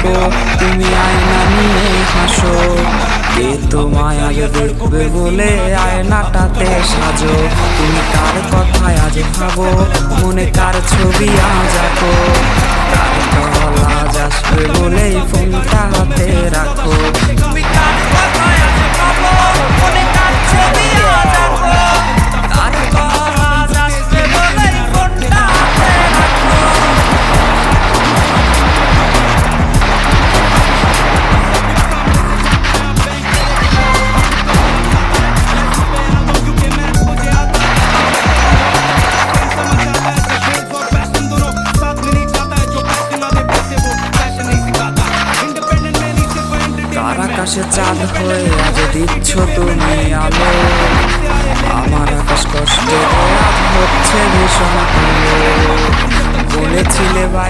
থাকো, তুমি আয়না নিয়ে হাসো। কে তোমায় আজ দেখবে বলে আয়নাটাতে সাজো। তুমি কার কথায় আজ ভাবো, মনে কার ছবি আজ আঁকো। কার কল আজ আসবে বলেই ফোনটা হাতে রাখো। তুমি কার কথায় আজ ভাবো, মনে কার ছবি আজ আঁকো। কার কল আজ আসবে বলেই ফোনটা হাতে রাখো। কার আকাশে চাঁদ হয়ে আজ দিচ্ছ তুমি আলো। আমার আকাশ কষ্টে আজ হচ্ছে ভীষণ আলো। বলেছিলে ভাই